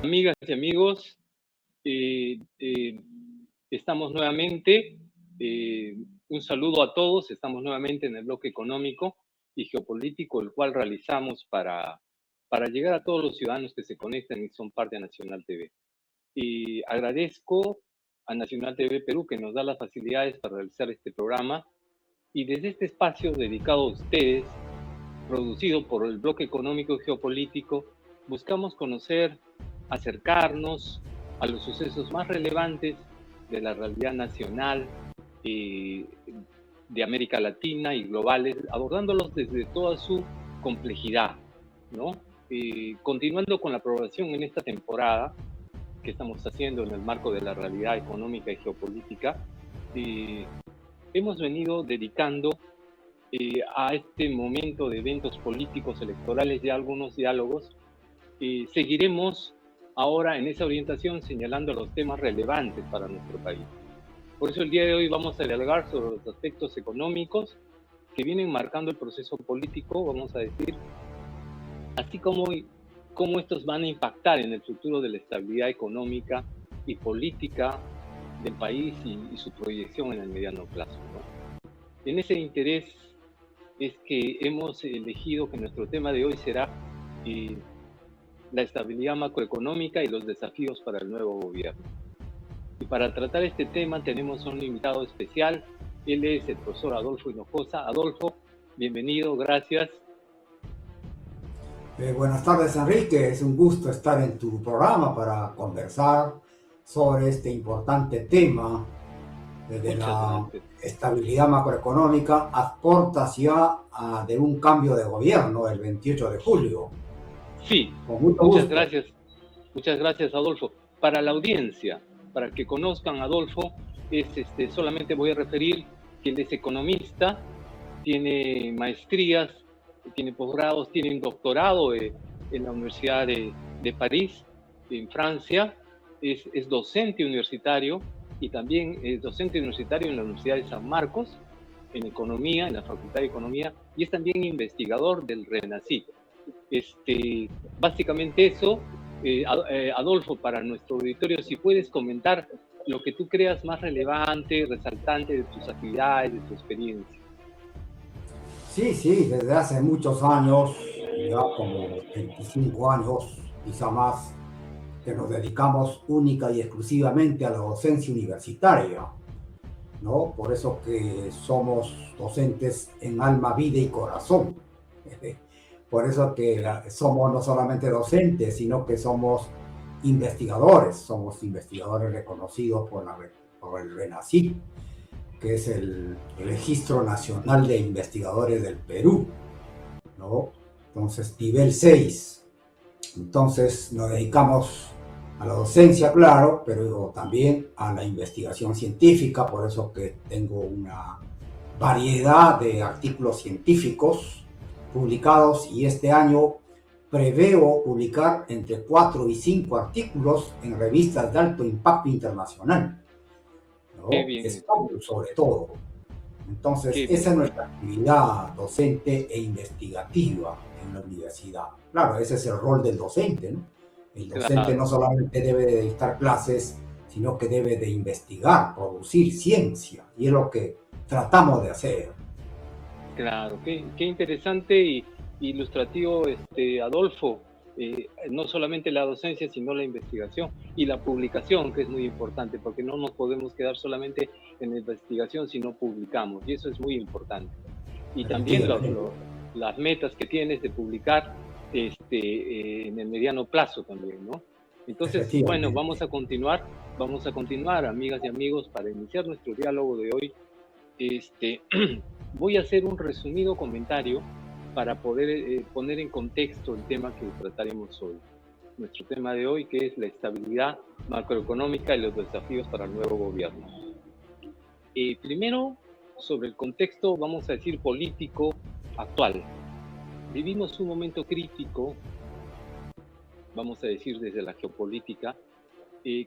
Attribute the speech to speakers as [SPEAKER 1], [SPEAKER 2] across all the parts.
[SPEAKER 1] Amigas y amigos, estamos nuevamente, un saludo a todos, estamos nuevamente en el bloque económico y geopolítico, el cual realizamos para llegar a todos los ciudadanos que se conectan y son parte de Nacional TV. Y agradezco a Nacional TV Perú que nos da las facilidades para realizar este programa, y desde este espacio dedicado a ustedes, producido por el bloque económico y geopolítico, buscamos conocer, acercarnos a los sucesos más relevantes de la realidad nacional, de América Latina y globales, abordándolos desde toda su complejidad, ¿no? Continuando con la programación en esta temporada que estamos haciendo en el marco de la realidad económica y geopolítica, hemos venido dedicando a este momento de eventos políticos electorales y algunos diálogos. Seguiremos ahora en esa orientación señalando los temas relevantes para nuestro país. Por eso el día de hoy vamos a dialogar sobre los aspectos económicos que vienen marcando el proceso político, vamos a decir, así como cómo estos van a impactar en el futuro de la estabilidad económica y política del país y su proyección en el mediano plazo, ¿no? En ese interés es que hemos elegido que nuestro tema de hoy será la estabilidad macroeconómica y los desafíos para el nuevo gobierno. Y para tratar este tema tenemos a un invitado especial. Él es el profesor Adolfo Hinojosa. Adolfo, bienvenido, gracias.
[SPEAKER 2] Buenas tardes, Enrique. Es un gusto estar en tu programa para conversar sobre este importante tema de la estabilidad macroeconómica a puertas ya de un cambio de gobierno el 28 de julio.
[SPEAKER 1] Sí, muchas gracias. Muchas gracias, Adolfo. Para la audiencia, para que conozcan a Adolfo, solamente voy a referir que él es economista, tiene maestrías, tiene posgrados, tiene un doctorado en la Universidad de París, en Francia, es docente universitario y también es docente universitario en la Universidad de San Marcos, en Economía, en la Facultad de Economía, y es también investigador del RENACYT. Básicamente eso. Adolfo, para nuestro auditorio, si puedes comentar lo que tú creas más relevante, resaltante de tus actividades, de tu experiencia.
[SPEAKER 2] Sí, desde hace muchos años, ya como 25 años, quizá más, que nos dedicamos única y exclusivamente a la docencia universitaria, ¿no? Por eso que somos docentes en alma, vida y corazón. Por eso que somos no solamente docentes, sino que somos investigadores reconocidos por el RENACYT, que es el Registro Nacional de Investigadores del Perú, ¿no? Entonces, nivel 6. Entonces, nos dedicamos a la docencia, claro, pero también a la investigación científica, por eso que tengo una variedad de artículos científicos publicados, y este año preveo publicar entre 4 y 5 artículos en revistas de alto impacto internacional, ¿no? Sobre todo. Entonces, esa es nuestra actividad docente e investigativa en la universidad. Claro, ese es el rol del docente, ¿no? El docente no solamente debe de dictar clases, sino que debe de investigar, producir ciencia, y es lo que tratamos de hacer.
[SPEAKER 1] Claro, qué interesante y ilustrativo, Adolfo. No solamente la docencia, sino la investigación y la publicación, que es muy importante, porque no nos podemos quedar solamente en la investigación si no publicamos, y eso es muy importante. Y también las metas que tienes de publicar en el mediano plazo también, ¿no? Entonces, bueno, vamos a continuar, amigas y amigos, para iniciar nuestro diálogo de hoy. Voy a hacer un resumido comentario para poder poner en contexto el tema que trataremos hoy. Nuestro tema de hoy, que es la estabilidad macroeconómica y los desafíos para el nuevo gobierno. Primero, sobre el contexto, vamos a decir, político actual. Vivimos un momento crítico, vamos a decir desde la geopolítica,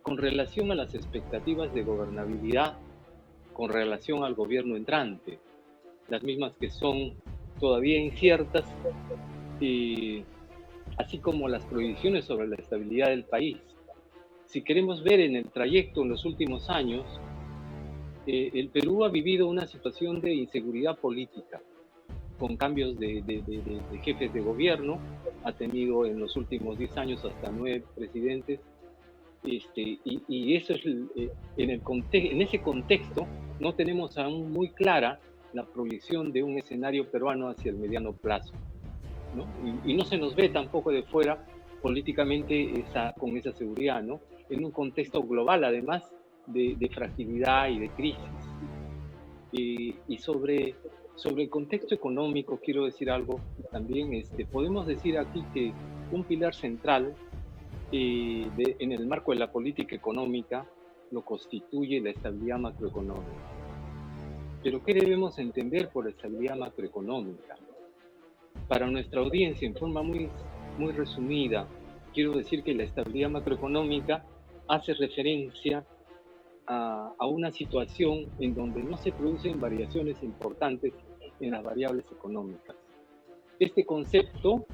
[SPEAKER 1] con relación a las expectativas de gobernabilidad, con relación al gobierno entrante, las mismas que son todavía inciertas, así como las proyecciones sobre la estabilidad del país. Si queremos ver en el trayecto en los últimos años, el Perú ha vivido una situación de inseguridad política, con cambios de jefes de gobierno, ha tenido en los últimos 10 años hasta 9 presidentes, y eso es, en ese contexto no tenemos aún muy clara la proyección de un escenario peruano hacia el mediano plazo, ¿no? Y no se nos ve tampoco de fuera políticamente con esa seguridad, ¿no? En un contexto global, además, de fragilidad y de crisis. Y sobre el contexto económico, quiero decir algo también. Podemos decir aquí que un pilar central en el marco de la política económica lo constituye la estabilidad macroeconómica. Pero ¿qué debemos entender por estabilidad macroeconómica? Para nuestra audiencia, en forma muy, muy resumida, quiero decir que la estabilidad macroeconómica hace referencia a una situación en donde no se producen variaciones importantes en las variables económicas. Este concepto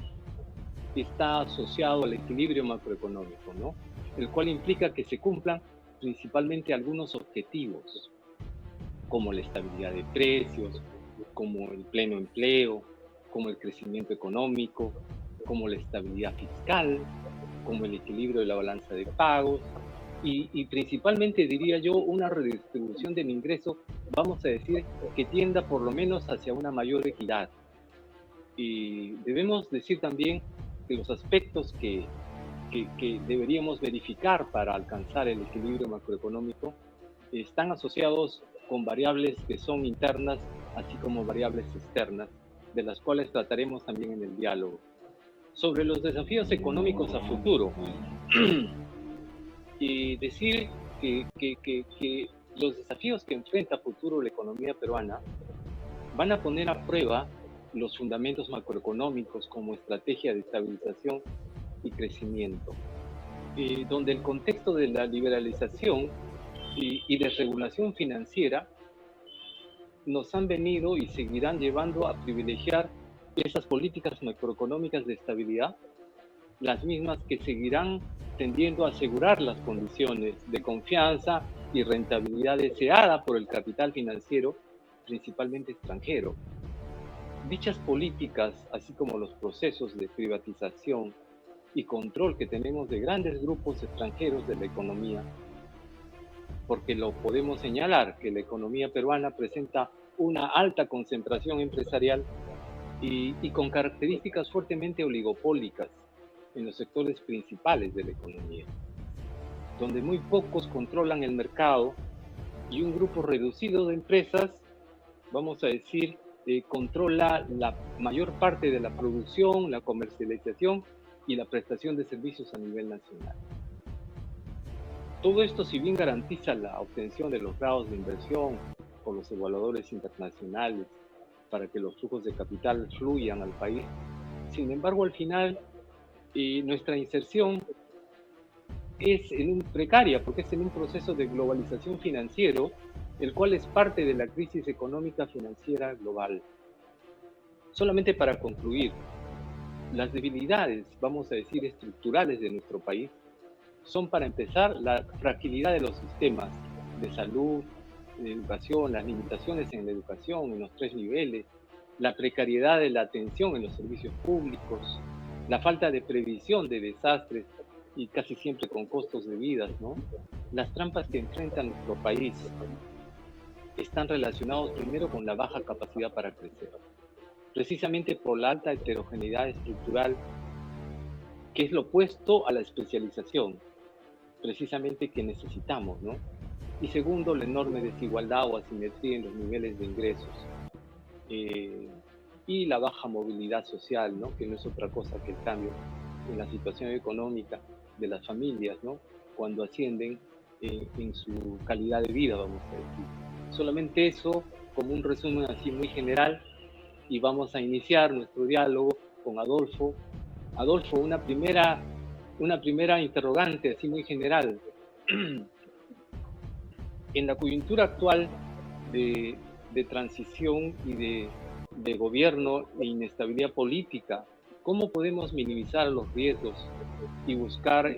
[SPEAKER 1] está asociado al equilibrio macroeconómico, ¿no? El cual implica que se cumplan principalmente algunos objetivos, como la estabilidad de precios, como el pleno empleo, como el crecimiento económico, como la estabilidad fiscal, como el equilibrio de la balanza de pagos y principalmente, diría yo, una redistribución del ingreso, vamos a decir, que tienda por lo menos hacia una mayor equidad. Y debemos decir también que los aspectos que deberíamos verificar para alcanzar el equilibrio macroeconómico están asociados con variables que son internas, así como variables externas, de las cuales trataremos también en el diálogo. Sobre los desafíos económicos a futuro, y decir que los desafíos que enfrenta a futuro la economía peruana van a poner a prueba los fundamentos macroeconómicos como estrategia de estabilización y crecimiento, donde el contexto de la liberalización y desregulación financiera nos han venido y seguirán llevando a privilegiar esas políticas macroeconómicas de estabilidad, las mismas que seguirán tendiendo a asegurar las condiciones de confianza y rentabilidad deseada por el capital financiero, principalmente extranjero. Dichas políticas, así como los procesos de privatización y control que tenemos de grandes grupos extranjeros de la economía, porque lo podemos señalar que la economía peruana presenta una alta concentración empresarial y con características fuertemente oligopólicas en los sectores principales de la economía, donde muy pocos controlan el mercado y un grupo reducido de empresas, vamos a decir, controla la mayor parte de la producción, la comercialización y la prestación de servicios a nivel nacional. Todo esto, si bien garantiza la obtención de los grados de inversión por los evaluadores internacionales para que los flujos de capital fluyan al país, sin embargo, al final, nuestra inserción es precaria porque es en un proceso de globalización financiero, el cual es parte de la crisis económica financiera global. Solamente para concluir, las debilidades, vamos a decir, estructurales de nuestro país son, para empezar, la fragilidad de los sistemas de salud, de educación, las limitaciones en la educación en los 3 niveles, la precariedad de la atención en los servicios públicos, la falta de previsión de desastres y casi siempre con costos de vidas, ¿no? Las trampas que enfrenta nuestro país están relacionados primero con la baja capacidad para crecer, precisamente por la alta heterogeneidad estructural, que es lo opuesto a la especialización, precisamente que necesitamos, ¿no? Y segundo, la enorme desigualdad o asimetría en los niveles de ingresos, y la baja movilidad social, ¿no? Que no es otra cosa que el cambio en la situación económica de las familias, ¿no? Cuando ascienden en su calidad de vida, vamos a decir. Solamente eso, como un resumen así muy general, y vamos a iniciar nuestro diálogo con Adolfo. Adolfo, una primera interrogante así muy general. En la coyuntura actual de transición y de gobierno e inestabilidad política ¿cómo podemos minimizar los riesgos y buscar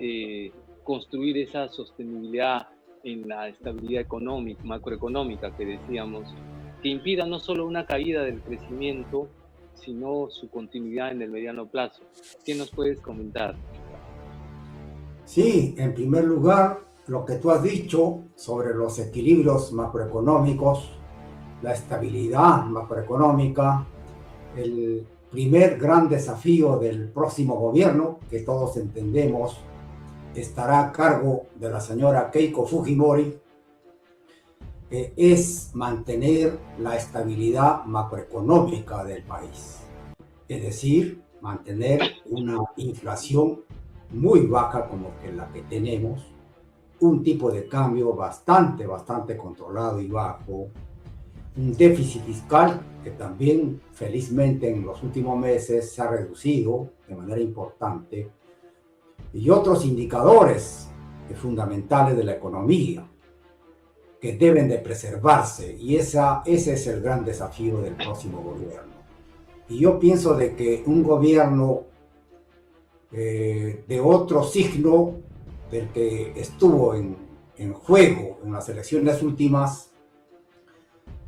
[SPEAKER 1] construir esa sostenibilidad en la estabilidad económica, macroeconómica que decíamos, que impida no solo una caída del crecimiento, sino su continuidad en el mediano plazo? ¿Qué nos puedes comentar?
[SPEAKER 2] Sí, en primer lugar, lo que tú has dicho sobre los equilibrios macroeconómicos, la estabilidad macroeconómica, el primer gran desafío del próximo gobierno, que todos entendemos estará a cargo de la señora Keiko Fujimori, es mantener la estabilidad macroeconómica del país. Es decir, mantener una inflación muy baja como la que tenemos, un tipo de cambio bastante controlado y bajo, un déficit fiscal que también felizmente en los últimos meses se ha reducido de manera importante, y otros indicadores fundamentales de la economía que deben de preservarse, y ese es el gran desafío del próximo gobierno. Y yo pienso de que un gobierno de otro signo del que estuvo en juego en las elecciones últimas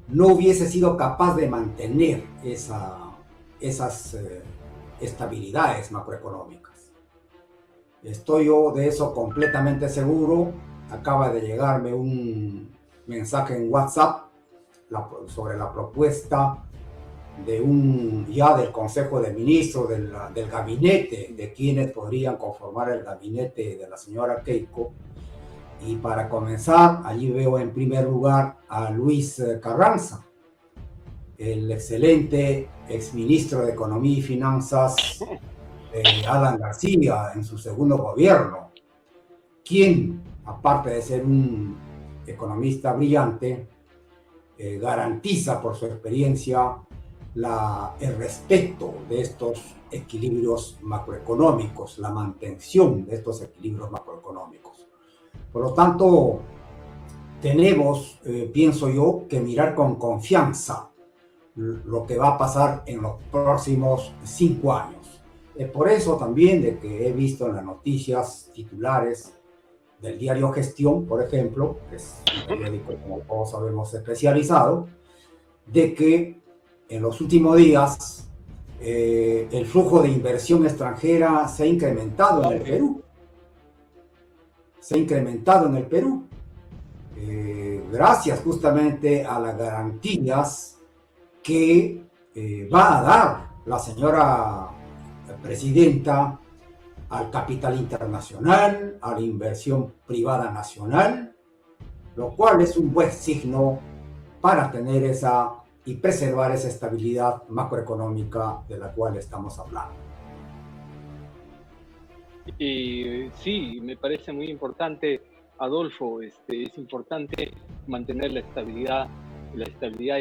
[SPEAKER 2] no hubiese sido capaz de mantener esas estabilidades macroeconómicas. Estoy yo de eso completamente seguro. Acaba de llegarme un mensaje en WhatsApp sobre la propuesta del Consejo de Ministros, del gabinete, de quienes podrían conformar el gabinete de la señora Keiko. Y para comenzar, allí veo en primer lugar a Luis Carranza, el excelente exministro de Economía y Finanzas de Alan García en su segundo gobierno, quien, aparte de ser un economista brillante, garantiza por su experiencia el respeto de estos equilibrios macroeconómicos, la mantención de estos equilibrios macroeconómicos. Por lo tanto, tenemos, pienso yo, que mirar con confianza lo que va a pasar en los próximos 5 años. Por eso también de que he visto en las noticias titulares del diario Gestión, por ejemplo, que es un periódico, como todos sabemos, especializado, de que en los últimos días el flujo de inversión extranjera se ha incrementado en el Perú. Gracias justamente a las garantías que va a dar la señora presidenta al capital internacional, a la inversión privada nacional, lo cual es un buen signo para tener y preservar esa estabilidad macroeconómica de la cual estamos hablando.
[SPEAKER 1] Sí, me parece muy importante, Adolfo. Es importante mantener la estabilidad y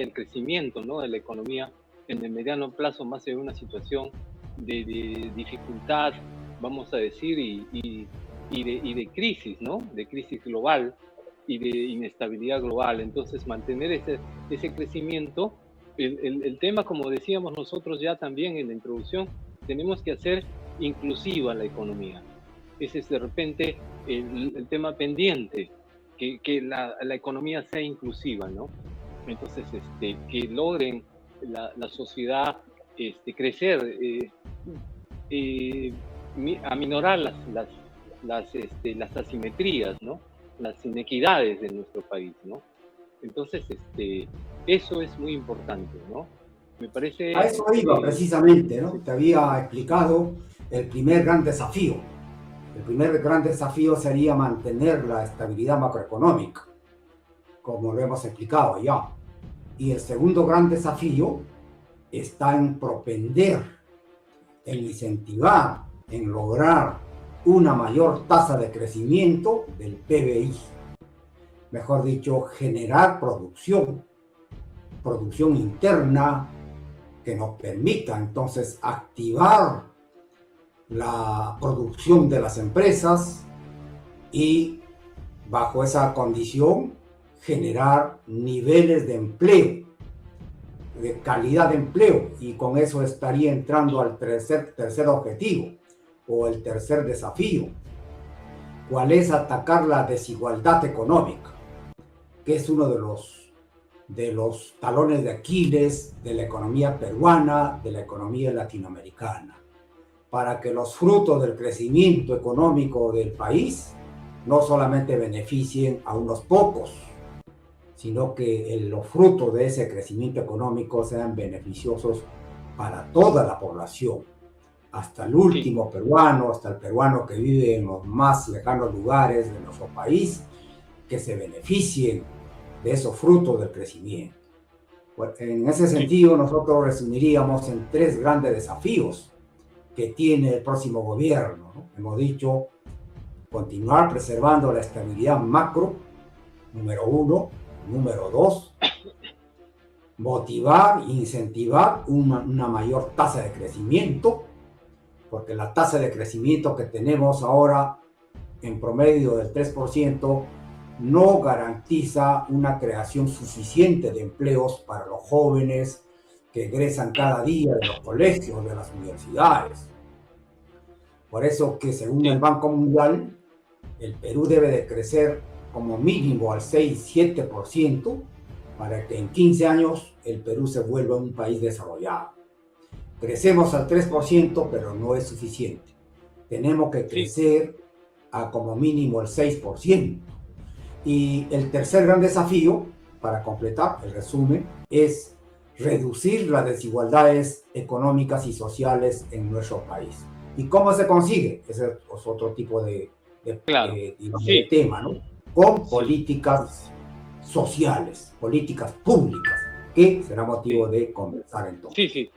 [SPEAKER 1] el crecimiento, ¿no?, de la economía en el mediano plazo, más en una situación de dificultad, vamos a decir, y de crisis, ¿no?, de crisis global y de inestabilidad global. Entonces, mantener ese crecimiento. El tema, como decíamos nosotros ya también en la introducción, tenemos que hacer inclusiva la economía. Ese es de repente el tema pendiente, que la economía sea inclusiva, ¿no? Entonces, que logren la sociedad crecer, aminorar las asimetrías, ¿no?, las inequidades de nuestro país, ¿no? Entonces, eso es muy importante, ¿no? Me parece...
[SPEAKER 2] A eso iba precisamente, ¿no? Te había explicado el primer gran desafío. El primer gran desafío sería mantener la estabilidad macroeconómica, como lo hemos explicado ya. Y el segundo gran desafío está en propender, en incentivar, en lograr una mayor tasa de crecimiento del PBI. Mejor dicho, generar producción interna que nos permita entonces activar la producción de las empresas y bajo esa condición generar niveles de empleo de calidad de empleo, y con eso estaría entrando al tercer objetivo o el tercer desafío, cuál es atacar la desigualdad económica, que es uno de los talones de Aquiles de la economía peruana, de la economía latinoamericana, para que los frutos del crecimiento económico del país no solamente beneficien a unos pocos, sino que los frutos de ese crecimiento económico sean beneficiosos para toda la población, hasta el último peruano, hasta el peruano que vive en los más lejanos lugares de nuestro país, que se beneficien de esos frutos del crecimiento. En ese sentido, nosotros resumiríamos en 3 grandes desafíos que tiene el próximo gobierno, ¿no? Hemos dicho, continuar preservando la estabilidad macro, número 1. Número 2, motivar e incentivar una mayor tasa de crecimiento, porque la tasa de crecimiento que tenemos ahora en promedio del 3% no garantiza una creación suficiente de empleos para los jóvenes que egresan cada día de los colegios, de las universidades. Por eso que según el Banco Mundial, el Perú debe de crecer como mínimo al 6-7% para que en 15 años el Perú se vuelva un país desarrollado. Crecemos al 3%, pero no es suficiente. Tenemos que crecer a como mínimo el 6%. Y el tercer gran desafío, para completar el resumen, es reducir las desigualdades económicas y sociales en nuestro país. ¿Y cómo se consigue? Ese es otro tipo de tema, ¿no? Con políticas sociales, políticas públicas, que será motivo de conversar entonces.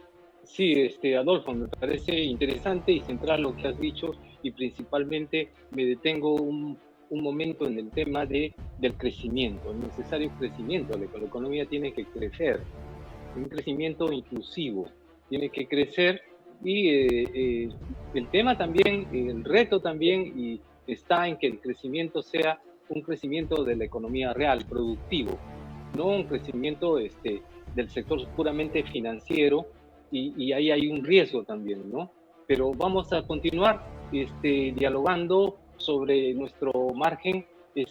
[SPEAKER 1] Sí, Adolfo, me parece interesante y central lo que has dicho, y principalmente me detengo un momento en el tema del crecimiento, el necesario crecimiento. La economía tiene que crecer, un crecimiento inclusivo, tiene que crecer, y el tema también, el reto también, está en que el crecimiento sea un crecimiento de la economía real, productivo, no un crecimiento del sector puramente financiero, y ahí hay un riesgo también, ¿no? Pero vamos a continuar dialogando sobre nuestro margen.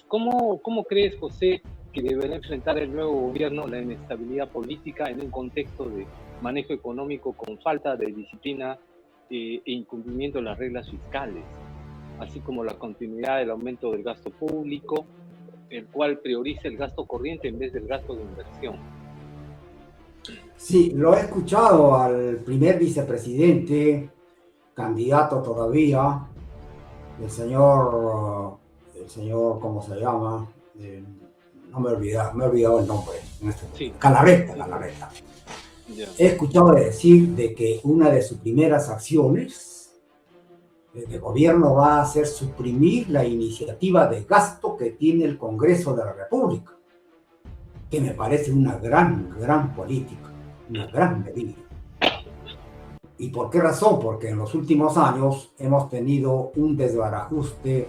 [SPEAKER 1] ¿Cómo crees, José, que deberá enfrentar el nuevo gobierno la inestabilidad política en un contexto de manejo económico con falta de disciplina e incumplimiento de las reglas fiscales, así como la continuidad del aumento del gasto público, el cual prioriza el gasto corriente en vez del gasto de inversión?
[SPEAKER 2] Sí, lo he escuchado al primer vicepresidente, candidato todavía, el señor, ¿cómo se llama? No me he olvidado el nombre. Galarreta. Yeah. He escuchado decir de que una de sus primeras acciones de gobierno va a ser suprimir la iniciativa de gasto que tiene el Congreso de la República, que me parece una gran política, una gran medida. ¿Y por qué razón? Porque en los últimos años hemos tenido un desbarajuste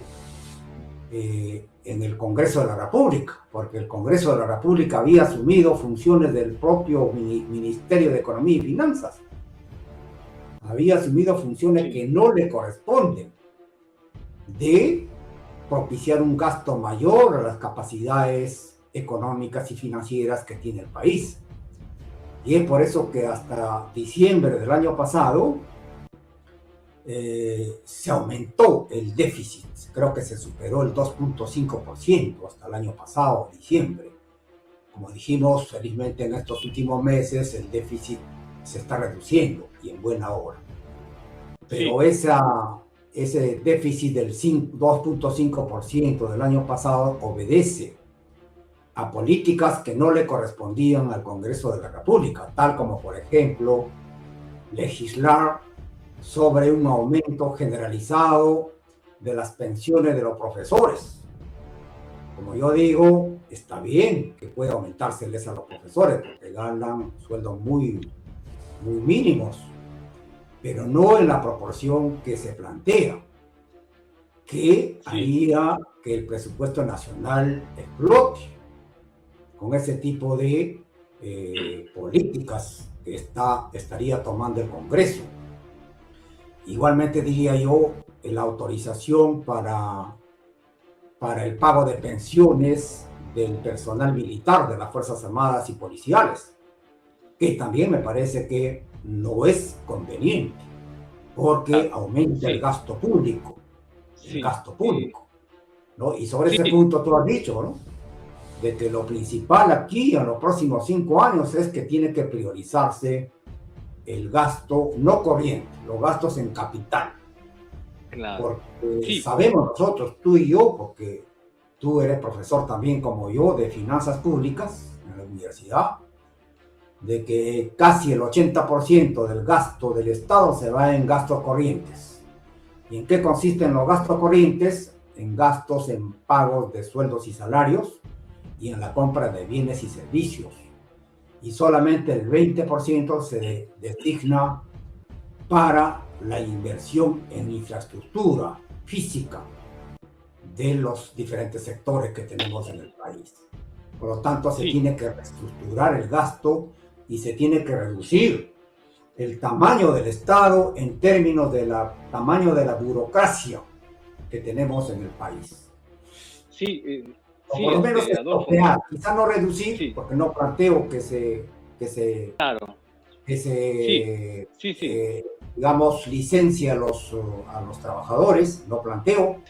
[SPEAKER 2] en el Congreso de la República, porque el Congreso de la República había asumido funciones del propio Ministerio de Economía y Finanzas. Había asumido funciones que no le corresponden, de propiciar un gasto mayor a las capacidades económicas y financieras que tiene el país. Y es por eso que hasta diciembre del año pasado se aumentó el déficit. Creo que se superó el 2.5% hasta el año pasado, diciembre. Como dijimos, felizmente en estos últimos meses el déficit se está reduciendo, y en buena hora. Pero ese déficit del 2.5% del año pasado obedece a políticas que no le correspondían al Congreso de la República, tal como, por ejemplo, legislar sobre un aumento generalizado de las pensiones de los profesores. Como yo digo, está bien que pueda aumentárseles a los profesores, porque ganan sueldos muy mínimos, pero no en la proporción que se plantea, que haría que el presupuesto nacional explote con ese tipo de políticas que estaría tomando el Congreso. Igualmente diría yo, la autorización para el pago de pensiones del personal militar de las Fuerzas Armadas y policiales, que también me parece que no es conveniente, porque aumenta el gasto público, ¿no? Y sobre ese punto tú has dicho, ¿no? De que lo principal aquí en los próximos 5 años es que tiene que priorizarse el gasto no corriente, los gastos en capital. Claro. Porque sabemos nosotros, tú y yo, porque tú eres profesor también como yo de finanzas públicas en la universidad, de que casi el 80% del gasto del Estado se va en gastos corrientes. ¿Y en qué consisten los gastos corrientes? En gastos en pagos de sueldos y salarios y en la compra de bienes y servicios. Y solamente el 20% se designa para la inversión en infraestructura física de los diferentes sectores que tenemos en el país. Por lo tanto, se tiene que reestructurar el gasto y se tiene que reducir el tamaño del Estado en términos del tamaño de la burocracia que tenemos en el país. O por lo menos estopear, quizá no reducir, porque no planteo que se digamos, licencia a los trabajadores, no planteo,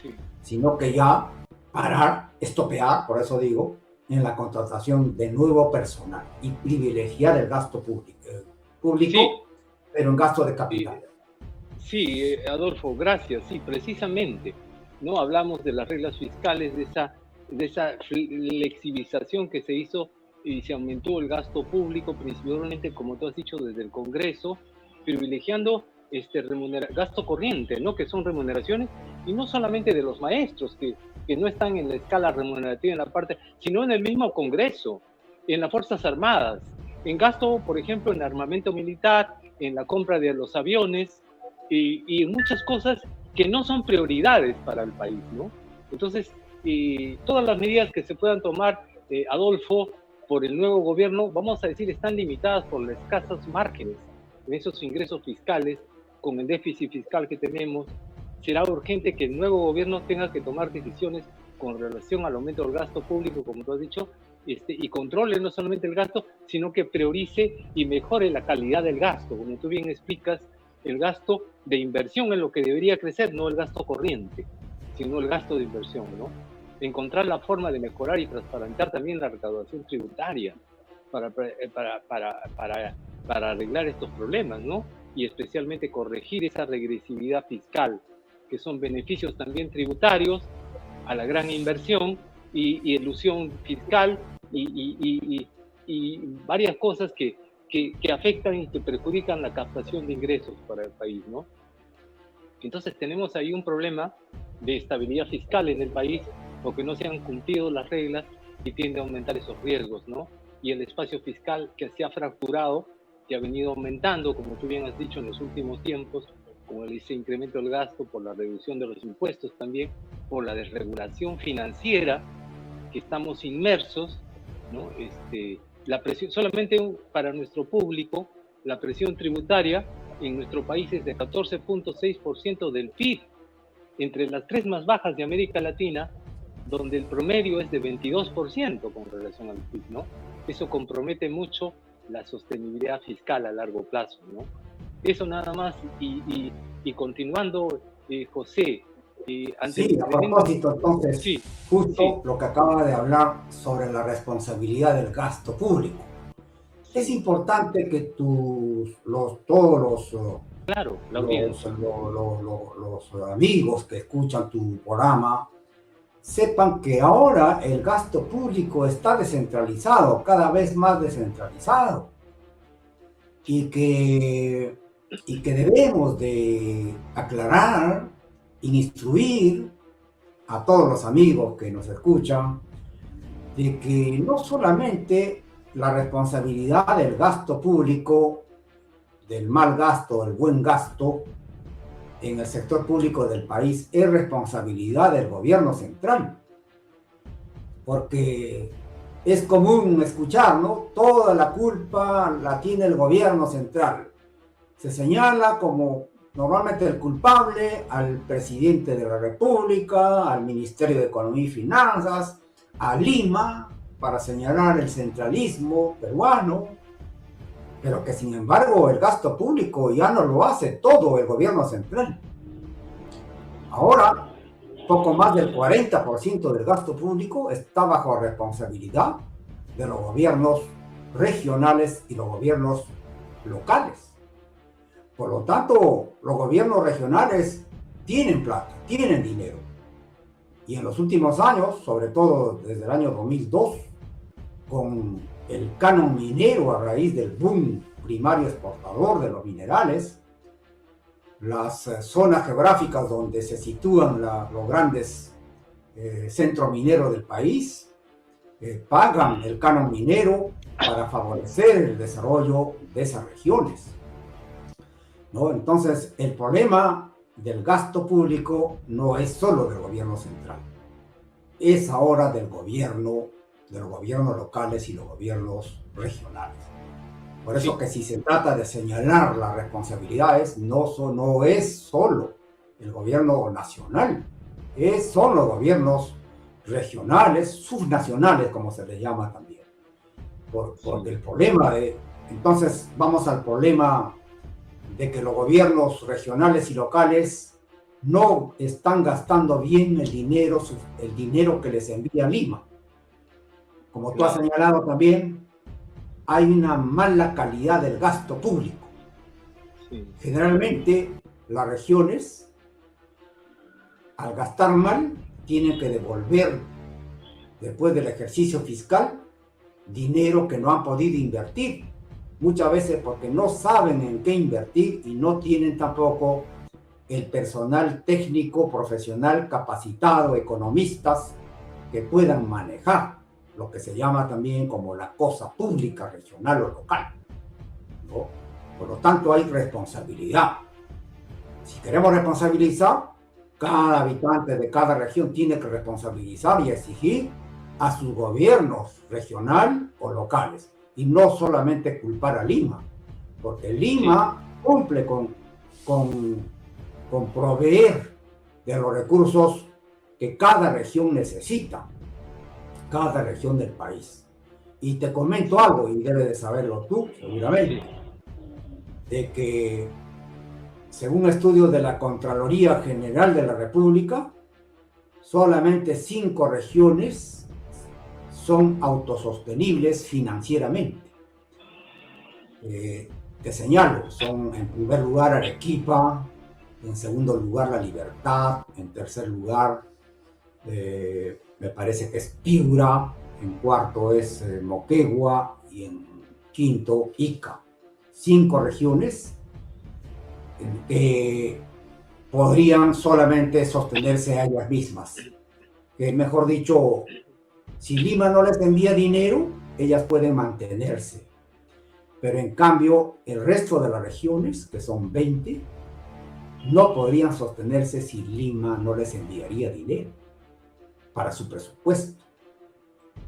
[SPEAKER 2] sino que ya parar, estopear, por eso digo, en la contratación de nuevo personal y privilegiar el gasto público, pero en gasto de capital.
[SPEAKER 1] Adolfo, gracias. Sí, precisamente, ¿no? Hablamos de las reglas fiscales, de esa flexibilización que se hizo y se aumentó el gasto público, principalmente, como tú has dicho, desde el Congreso, privilegiando gasto corriente, ¿no? Que son remuneraciones, y no solamente de los maestros, que no están en la escala remunerativa en la parte, sino en el mismo Congreso, en las Fuerzas Armadas, en gasto, por ejemplo, en armamento militar, en la compra de los aviones, y en muchas cosas que no son prioridades para el país, ¿no? Entonces, todas las medidas que se puedan tomar, Adolfo, por el nuevo gobierno, vamos a decir, están limitadas por los escasos márgenes en esos ingresos fiscales, con el déficit fiscal que tenemos. Será urgente que el nuevo gobierno tenga que tomar decisiones con relación al aumento del gasto público, como tú has dicho, y controle no solamente el gasto, sino que priorice y mejore la calidad del gasto. Como tú bien explicas, el gasto de inversión es lo que debería crecer, no el gasto corriente, sino el gasto de inversión, ¿no? Encontrar la forma de mejorar y transparentar también la recaudación tributaria para arreglar estos problemas, ¿no? Y especialmente corregir esa regresividad fiscal, que son beneficios también tributarios a la gran inversión y elusión fiscal y varias cosas que afectan y que perjudican la captación de ingresos para el país, ¿no? Entonces tenemos ahí un problema de estabilidad fiscal en el país, porque no se han cumplido las reglas y tiende a aumentar esos riesgos, ¿no? Y el espacio fiscal que se ha fracturado, que ha venido aumentando, como tú bien has dicho, en los últimos tiempos, con ese incremento del gasto, por la reducción de los impuestos también, por la desregulación financiera que estamos inmersos, ¿no? La presión, solamente para nuestro público, la presión tributaria en nuestro país es de 14.6% del PIB, entre las 3 más bajas de América Latina, donde el promedio es de 22% con relación al PIB, ¿no? Eso compromete mucho la sostenibilidad fiscal a largo plazo, ¿no? Eso nada más, y continuando, José.
[SPEAKER 2] A propósito, entonces, justo lo que acaba de hablar sobre la responsabilidad del gasto público. Es importante que todos los amigos que escuchan tu programa sepan que ahora el gasto público está descentralizado, cada vez más descentralizado, y que debemos de aclarar, instruir a todos los amigos que nos escuchan de que no solamente la responsabilidad del gasto público, del mal gasto, del buen gasto en el sector público del país es responsabilidad del gobierno central, porque es común escuchar, ¿no? Toda la culpa la tiene el gobierno central. Se señala como normalmente el culpable al presidente de la República, al Ministerio de Economía y Finanzas, a Lima, para señalar el centralismo peruano, pero que sin embargo el gasto público ya no lo hace todo el gobierno central. Ahora, poco más del 40% del gasto público está bajo responsabilidad de los gobiernos regionales y los gobiernos locales. Por lo tanto, los gobiernos regionales tienen plata, tienen dinero. Y en los últimos años, sobre todo desde el año 2002, con el canon minero a raíz del boom primario exportador de los minerales, las zonas geográficas donde se sitúan los grandes centros mineros del país, pagan el canon minero para favorecer el desarrollo de esas regiones, ¿no? Entonces, el problema del gasto público no es solo del gobierno central, es ahora del gobierno, de los gobiernos locales y los gobiernos regionales. Por eso que si se trata de señalar las responsabilidades, no es solo el gobierno nacional, son los gobiernos regionales, subnacionales, como se les llama también. Porque el problema entonces vamos al problema de que los gobiernos regionales y locales no están gastando bien el dinero que les envía Lima. Como tú has señalado también, hay una mala calidad del gasto público. Generalmente las regiones, al gastar mal, tienen que devolver, después del ejercicio fiscal, dinero que no han podido invertir. Muchas veces porque no saben en qué invertir y no tienen tampoco el personal técnico, profesional, capacitado, economistas, que puedan manejar lo que se llama también como la cosa pública regional o local, ¿no? Por lo tanto, hay responsabilidad. Si queremos responsabilizar, cada habitante de cada región tiene que responsabilizar y exigir a sus gobiernos regional o locales, y no solamente culpar a Lima, porque Lima cumple con proveer de los recursos que cada región necesita, cada región del país. Y te comento algo, y debes de saberlo tú, seguramente, de que según estudios de la Contraloría General de la República, solamente 5 regiones son autosostenibles financieramente. Te señalo, son en primer lugar Arequipa, en segundo lugar La Libertad, en tercer lugar me parece que es Piura, en cuarto es Moquegua y en quinto Ica. 5 regiones que podrían solamente sostenerse a ellas mismas. Mejor dicho, si Lima no les envía dinero, ellas pueden mantenerse. Pero en cambio, el resto de las regiones, que son 20, no podrían sostenerse si Lima no les enviaría dinero para su presupuesto.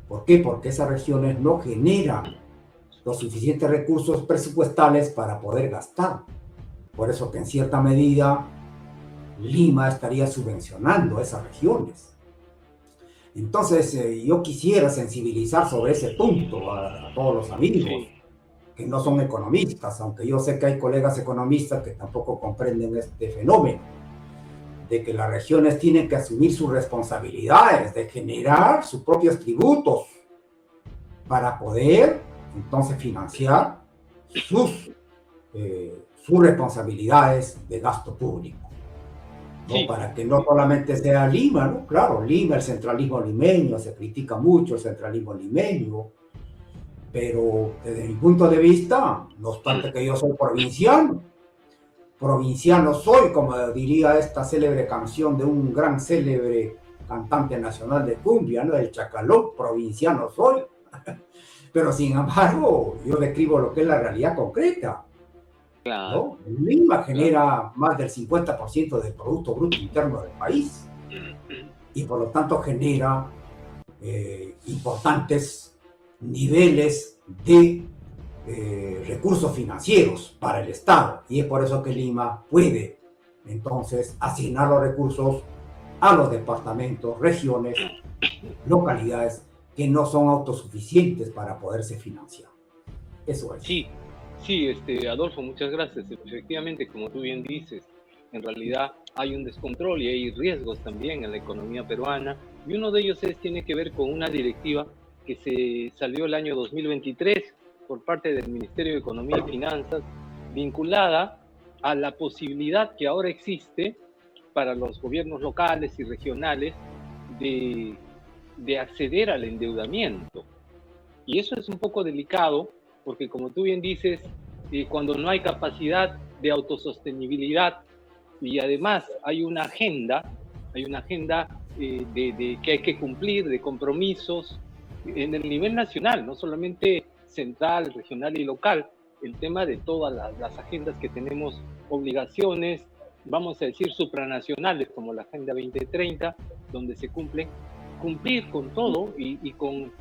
[SPEAKER 2] ¿Por qué? Porque esas regiones no generan los suficientes recursos presupuestales para poder gastar. Por eso que en cierta medida Lima estaría subvencionando a esas regiones. Entonces yo quisiera sensibilizar sobre ese punto a todos los amigos que no son economistas, aunque yo sé que hay colegas economistas que tampoco comprenden este fenómeno, de que las regiones tienen que asumir sus responsabilidades, de generar sus propios tributos para poder entonces financiar sus responsabilidades de gasto público, ¿no? Para que no solamente sea Lima, ¿no? Claro, Lima, el centralismo limeño, se critica mucho el centralismo limeño, pero desde mi punto de vista, no obstante que yo soy provinciano soy, como diría esta célebre canción de un gran célebre cantante nacional de cumbia, ¿no? El Chacalón, provinciano soy. Pero sin embargo, yo describo lo que es la realidad concreta, ¿no? Lima genera más del 50% del Producto Bruto Interno del país y por lo tanto genera importantes niveles de recursos financieros para el Estado. Y es por eso que Lima puede entonces asignar los recursos a los departamentos, regiones, localidades que no son autosuficientes para poderse financiar. Eso es.
[SPEAKER 1] Sí, Adolfo, muchas gracias. Efectivamente, como tú bien dices, en realidad hay un descontrol y hay riesgos también en la economía peruana, y uno de ellos tiene que ver con una directiva que se salió el año 2023 por parte del Ministerio de Economía y Finanzas, vinculada a la posibilidad que ahora existe para los gobiernos locales y regionales de acceder al endeudamiento. Y eso es un poco delicado, porque como tú bien dices, cuando no hay capacidad de autosostenibilidad y además hay una agenda que hay que cumplir, de compromisos en el nivel nacional, no solamente central, regional y local, el tema de todas las agendas que tenemos, obligaciones, vamos a decir, supranacionales, como la Agenda 2030, donde se cumplir con todo y con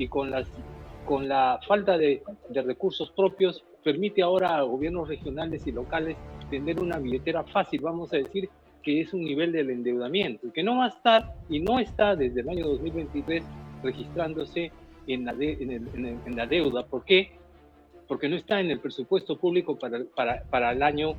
[SPEAKER 1] la falta de recursos propios, permite ahora a gobiernos regionales y locales tener una billetera fácil, vamos a decir, que es un nivel del endeudamiento, que no va a estar y no está desde el año 2023 registrándose en la deuda. ¿Por qué? Porque no está en el presupuesto público para el año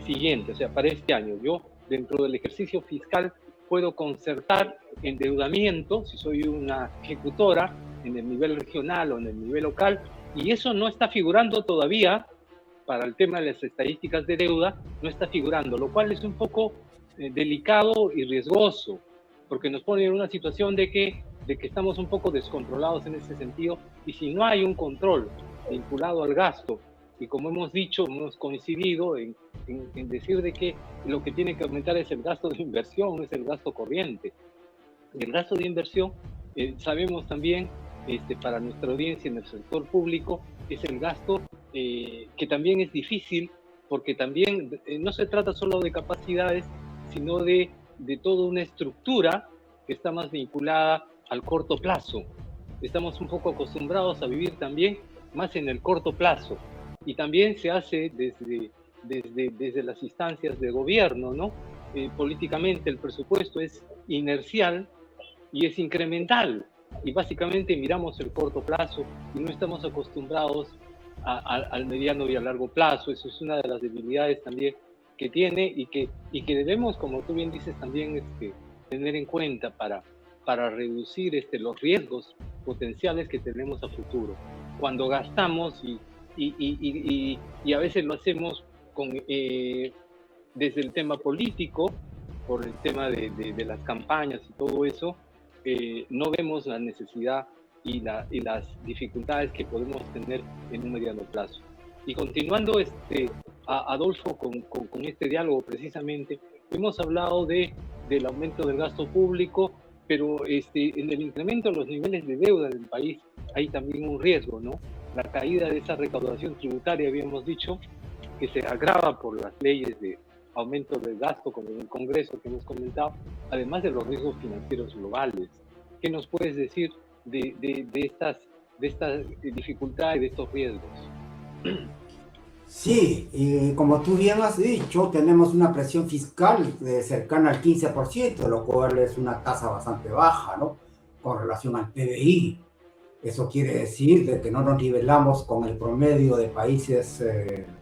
[SPEAKER 1] siguiente, o sea, para este año. Yo, dentro del ejercicio fiscal, puedo concertar endeudamiento, si soy una ejecutora, en el nivel regional o en el nivel local, y eso no está figurando todavía para el tema de las estadísticas de deuda, no está figurando, lo cual es un poco delicado y riesgoso, porque nos pone en una situación de que estamos un poco descontrolados en ese sentido, y si no hay un control vinculado al gasto, y como hemos dicho, hemos coincidido en decir de que lo que tiene que aumentar es el gasto de inversión, no es el gasto corriente. El gasto de inversión, sabemos también, para nuestra audiencia en el sector público, es el gasto que también es difícil, porque también no se trata solo de capacidades, sino de toda una estructura que está más vinculada al corto plazo. Estamos un poco acostumbrados a vivir también más en el corto plazo, y también se hace desde las instancias de gobierno, ¿no? Políticamente el presupuesto es inercial y es incremental, y básicamente miramos el corto plazo y no estamos acostumbrados al mediano y a largo plazo. Eso es una de las debilidades también que tiene y que debemos, como tú bien dices, también tener en cuenta para reducir los riesgos potenciales que tenemos a futuro. Cuando gastamos y a veces lo hacemos desde el tema político, por el tema de las campañas y todo eso, no vemos la necesidad y las dificultades que podemos tener en un mediano plazo. Y continuando, Adolfo, con este diálogo precisamente, hemos hablado del aumento del gasto público, pero en el incremento de los niveles de deuda del país hay también un riesgo, ¿no? La caída de esa recaudación tributaria, habíamos dicho, que se agrava por las leyes de aumento del gasto como en el Congreso que hemos comentado, además de los riesgos financieros globales. ¿Qué nos puedes decir de estas dificultades, de estos riesgos?
[SPEAKER 2] Sí, como tú bien has dicho, tenemos una presión fiscal cercana al 15%, lo cual es una tasa bastante baja, ¿no? Con relación al PBI. Eso quiere decir de que no nos nivelamos con el promedio de países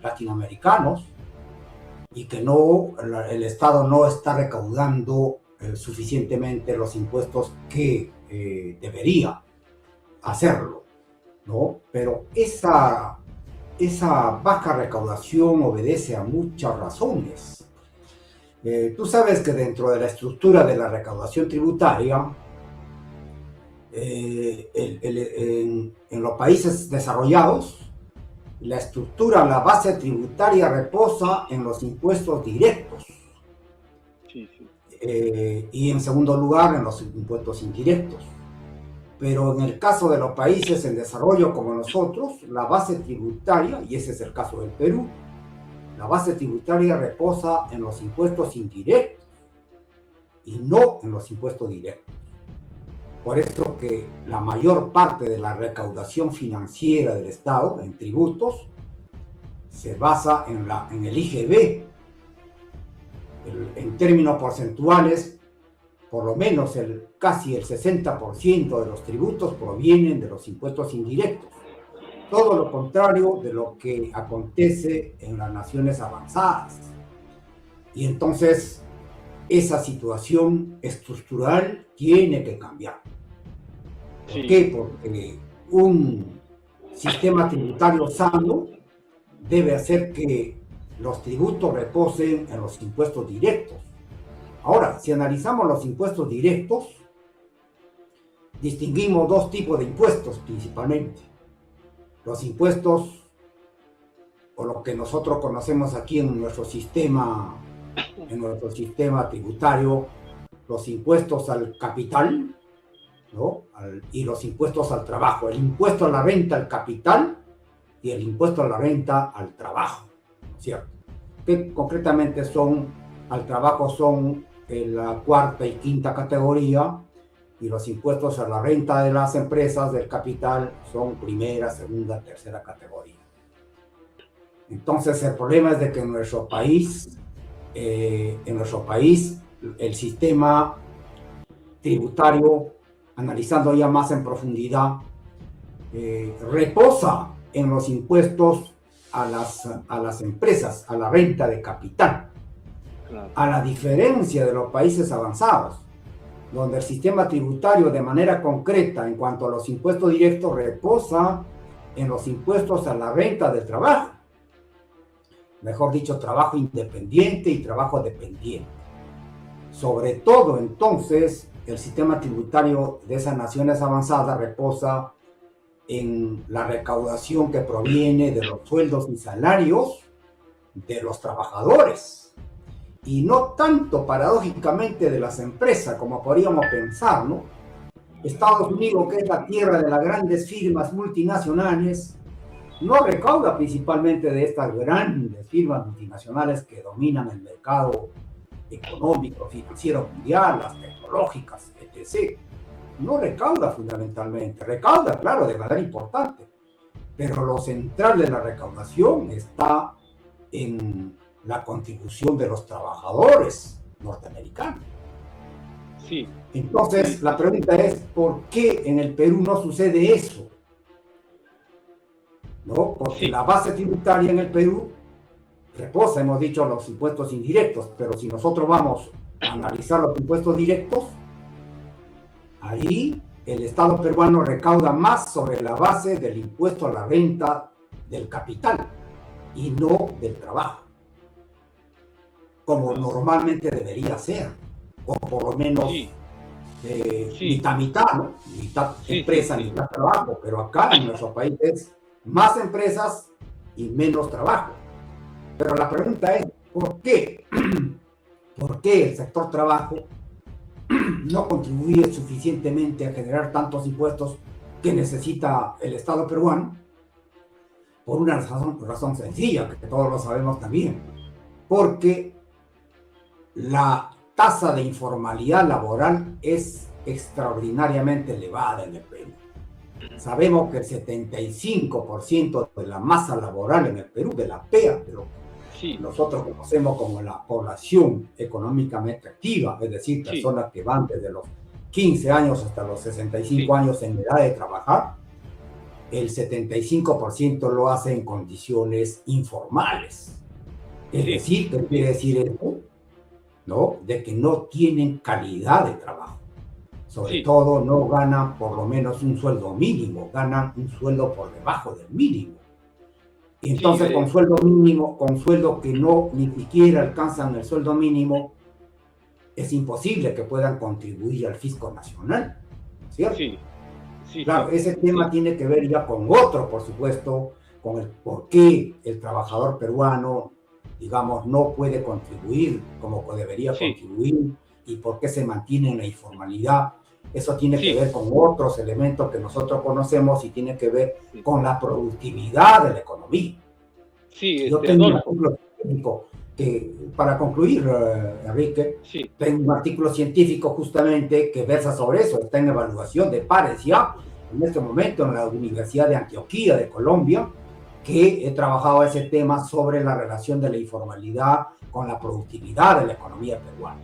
[SPEAKER 2] latinoamericanos, y que el Estado no está recaudando suficientemente los impuestos que debería hacerlo, ¿no? Pero esa baja recaudación obedece a muchas razones. Tú sabes que dentro de la estructura de la recaudación tributaria, en los países desarrollados, la base tributaria reposa en los impuestos directos.
[SPEAKER 1] Sí.
[SPEAKER 2] Y en segundo lugar en los impuestos indirectos. Pero en el caso de los países en desarrollo como nosotros, la base tributaria, y ese es el caso del Perú, la base tributaria reposa en los impuestos indirectos y no en los impuestos directos. Por eso que la mayor parte de la recaudación financiera del Estado en tributos se basa en el IGB. En términos porcentuales, por lo menos casi el 60% de los tributos provienen de los impuestos indirectos. Todo lo contrario de lo que acontece en las naciones avanzadas. Y entonces, esa situación estructural tiene que cambiar. ¿Por qué? Porque un sistema tributario sano debe hacer que los tributos reposen en los impuestos directos. Ahora, si analizamos los impuestos directos, distinguimos dos tipos de impuestos principalmente. Los impuestos, o lo que nosotros conocemos aquí en nuestro sistema tributario, los impuestos al capital, ¿no? Y los impuestos al trabajo. El impuesto a la renta al capital y el impuesto a la renta al trabajo, ¿no es cierto? Que concretamente al trabajo son la cuarta y quinta categoría, y los impuestos a la renta de las empresas del capital son primera, segunda, tercera categoría. Entonces el problema es de que en nuestro país el sistema tributario, analizando ya más en profundidad, reposa en los impuestos a las empresas, a la renta de capital, claro, a la diferencia de los países avanzados, donde el sistema tributario de manera concreta en cuanto a los impuestos directos reposa en los impuestos a la renta del trabajo, mejor dicho, trabajo independiente y trabajo dependiente. Sobre todo, entonces, el sistema tributario de esas naciones avanzadas reposa en la recaudación que proviene de los sueldos y salarios de los trabajadores, y no tanto paradójicamente de las empresas como podríamos pensar, ¿no? Estados Unidos, que es la tierra de las grandes firmas multinacionales, no recauda principalmente de estas grandes firmas multinacionales que dominan el mercado económico, financiero mundial, las tecnológicas, etc. No recauda fundamentalmente, recauda, claro, de manera importante, pero lo central de la recaudación está en la contribución de los trabajadores norteamericanos.
[SPEAKER 1] Sí.
[SPEAKER 2] Entonces, la pregunta es, ¿por qué en el Perú no sucede eso? ¿No? Porque la base tributaria en el Perú reposa, hemos dicho, los impuestos indirectos, pero si nosotros vamos a analizar los impuestos directos, ahí el Estado peruano recauda más sobre la base del impuesto a la renta del capital y no del trabajo, como normalmente debería ser, o por lo menos mitad, ¿no? Mitad empresa, mitad trabajo, pero acá en nuestro país es más empresas y menos trabajo. Pero la pregunta es, ¿por qué? ¿Por qué el sector trabajo no contribuye suficientemente a generar tantos impuestos que necesita el Estado peruano? Por una razón sencilla, que todos lo sabemos también, porque la tasa de informalidad laboral es extraordinariamente elevada en el Perú. Sabemos que el 75% de la masa laboral en el Perú, de la PEA, pero nosotros conocemos como la población económicamente activa, es decir, personas que van desde los 15 años hasta los 65 años en edad de trabajar, el 75% lo hace en condiciones informales. Es decir, ¿qué quiere decir esto? ¿No? De que no tienen calidad de trabajo. Sobre todo no ganan por lo menos un sueldo mínimo, ganan un sueldo por debajo del mínimo. Y entonces con sueldo mínimo, con sueldo que no ni siquiera alcanzan el sueldo mínimo, es imposible que puedan contribuir al fisco nacional, ¿cierto? Claro, ese tema tiene que ver ya con otro, por supuesto, con el por qué el trabajador peruano, digamos, no puede contribuir como debería contribuir y por qué se mantiene en la informalidad. Eso tiene que ver con otros elementos que nosotros conocemos y tiene que ver con la productividad de la economía. Yo tengo un ejemplo técnico. que, para concluir, Enrique,
[SPEAKER 1] Sí.
[SPEAKER 2] tengo un artículo científico justamente que versa sobre eso, está en evaluación de pares ya, en este momento en la Universidad de Antioquia de Colombia, que he trabajado ese tema sobre la relación de la informalidad con la productividad de la economía peruana,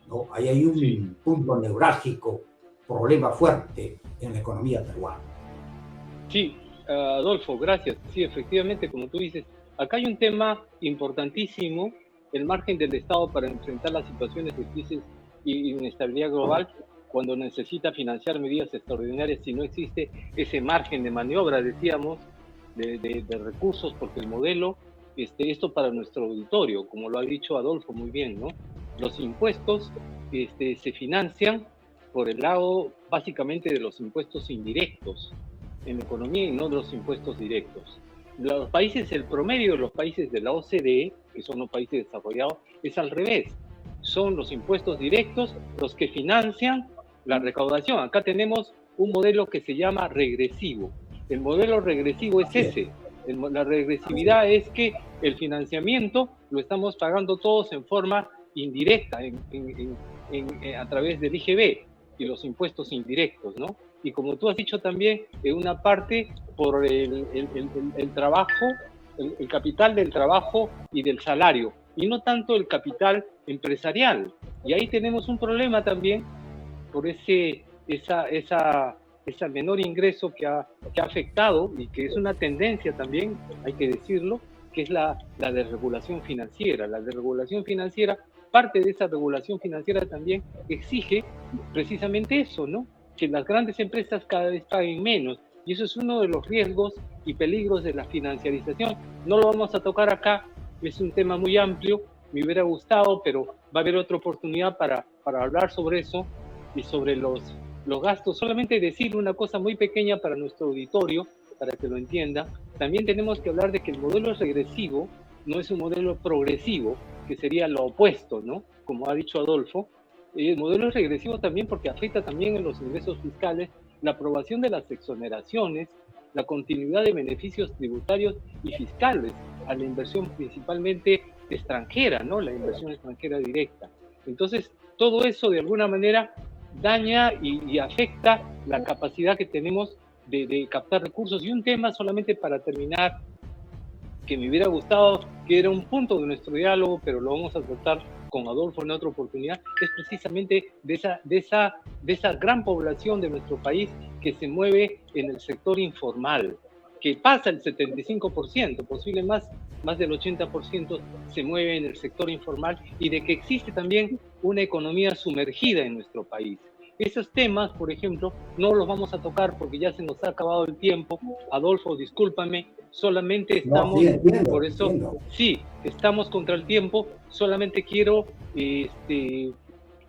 [SPEAKER 2] ¿no? Ahí hay un punto neurálgico, problema fuerte en la economía peruana.
[SPEAKER 1] Sí, Adolfo, gracias. Sí, efectivamente, como tú dices, acá hay un tema importantísimo, el margen del Estado para enfrentar las situaciones de crisis y inestabilidad global, cuando necesita financiar medidas extraordinarias, si no existe ese margen de maniobra, decíamos, de recursos, porque el modelo, esto para nuestro auditorio, como lo ha dicho Adolfo muy bien, ¿no? Los impuestos se financian por el lado básicamente de los impuestos indirectos en la economía y no de los impuestos directos. Los países, el promedio de los países de la OCDE, que son los países desarrollados, es al revés. Son los impuestos directos los que financian la recaudación. Acá tenemos un modelo que se llama regresivo. El modelo regresivo es ese. La regresividad es que el financiamiento lo estamos pagando todos en forma indirecta, a través del IGB y los impuestos indirectos, ¿no? Y como tú has dicho también, en una parte por el trabajo, el capital del trabajo y del salario, y no tanto el capital empresarial. Y ahí tenemos un problema también por esa menor ingreso que ha afectado y que es una tendencia también, hay que decirlo, que es la desregulación financiera. La desregulación financiera, parte de esa regulación financiera también exige precisamente eso, ¿no? Que las grandes empresas cada vez paguen menos. Y eso es uno de los riesgos y peligros de la financiarización. No lo vamos a tocar acá, es un tema muy amplio, me hubiera gustado, pero va a haber otra oportunidad para hablar sobre eso y sobre los gastos. Solamente decir una cosa muy pequeña para nuestro auditorio, para que lo entienda. También tenemos que hablar de que el modelo regresivo no es un modelo progresivo, que sería lo opuesto, ¿no? Como ha dicho Adolfo. El modelo es regresivo también porque afecta también en los ingresos fiscales, la aprobación de las exoneraciones, la continuidad de beneficios tributarios y fiscales a la inversión principalmente extranjera, ¿no? La inversión extranjera directa. Entonces, todo eso de alguna manera daña y afecta la capacidad que tenemos de captar recursos. Y un tema solamente para terminar, que me hubiera gustado, que era un punto de nuestro diálogo, pero lo vamos a tratar con Adolfo en otra oportunidad, es precisamente de esa gran población de nuestro país que se mueve en el sector informal, que pasa el 75%, posible más del 80% se mueve en el sector informal, y de que existe también una economía sumergida en nuestro país. Esos temas, por ejemplo, no los vamos a tocar porque ya se nos ha acabado el tiempo. Adolfo, discúlpame, solamente estamos,
[SPEAKER 2] no, sí, entiendo,
[SPEAKER 1] por eso,
[SPEAKER 2] entiendo.
[SPEAKER 1] Sí, estamos contra el tiempo. Solamente quiero, en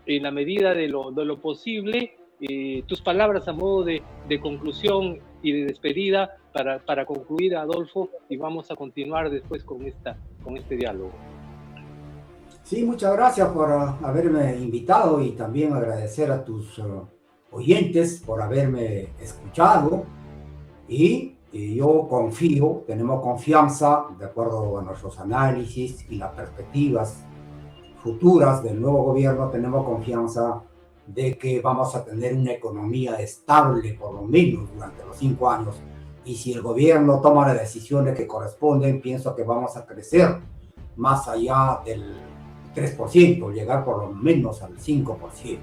[SPEAKER 1] la medida de lo posible, tus palabras a modo de conclusión y de despedida para concluir, Adolfo, y vamos a continuar después con este diálogo.
[SPEAKER 2] Sí, muchas gracias por haberme invitado y también agradecer a tus oyentes por haberme escuchado. Y yo confío, tenemos confianza, de acuerdo a nuestros análisis y las perspectivas futuras del nuevo gobierno, tenemos confianza de que vamos a tener una economía estable, por lo menos durante los 5 años. Y si el gobierno toma las decisiones que corresponden, pienso que vamos a crecer más allá del 3%, llegar por lo menos al 5%.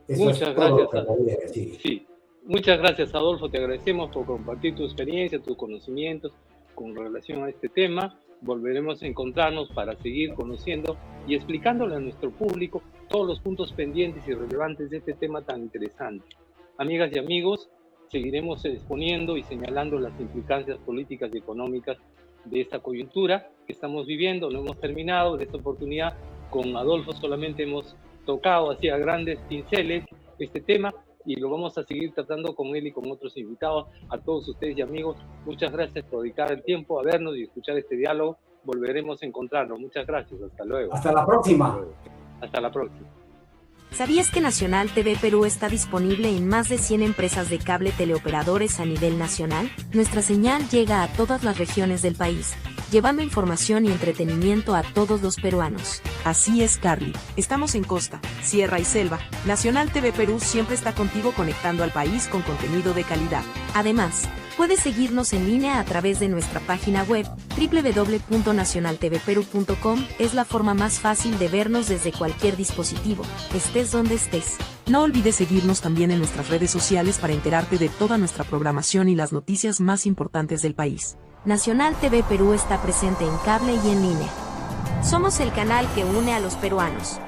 [SPEAKER 2] Eso
[SPEAKER 1] Muchas
[SPEAKER 2] es todo
[SPEAKER 1] gracias.
[SPEAKER 2] lo que podría decir.
[SPEAKER 1] Sí. Muchas gracias, Adolfo. Te agradecemos por compartir tu experiencia, tus conocimientos con relación a este tema. Volveremos a encontrarnos para seguir conociendo y explicándole a nuestro público todos los puntos pendientes y relevantes de este tema tan interesante. Amigas y amigos, seguiremos exponiendo y señalando las implicancias políticas y económicas de esta coyuntura que estamos viviendo. No hemos terminado. De esta oportunidad, con Adolfo solamente hemos tocado así a grandes pinceles este tema, y lo vamos a seguir tratando con él y con otros invitados. A todos ustedes y amigos, muchas gracias por dedicar el tiempo a vernos y escuchar este diálogo. Volveremos a encontrarnos. Muchas gracias. Hasta luego.
[SPEAKER 2] Hasta la próxima.
[SPEAKER 1] Hasta la próxima.
[SPEAKER 3] ¿Sabías que Nacional TV Perú está disponible en más de 100 empresas de cable teleoperadores a nivel nacional? Nuestra señal llega a todas las regiones del país. llevando información y entretenimiento a todos los peruanos.
[SPEAKER 4] Así es, Carly. Estamos en costa, sierra y selva. Nacional TV Perú siempre está contigo conectando al país con contenido de calidad.
[SPEAKER 3] Además, puedes seguirnos en línea a través de nuestra página web, www.nacionaltvperu.com. Es la forma más fácil de vernos desde cualquier dispositivo, estés donde estés.
[SPEAKER 4] No olvides seguirnos también en nuestras redes sociales para enterarte de toda nuestra programación y las noticias más importantes del país.
[SPEAKER 3] Nacional TV Perú está presente en cable y en línea. Somos el canal que une a los peruanos.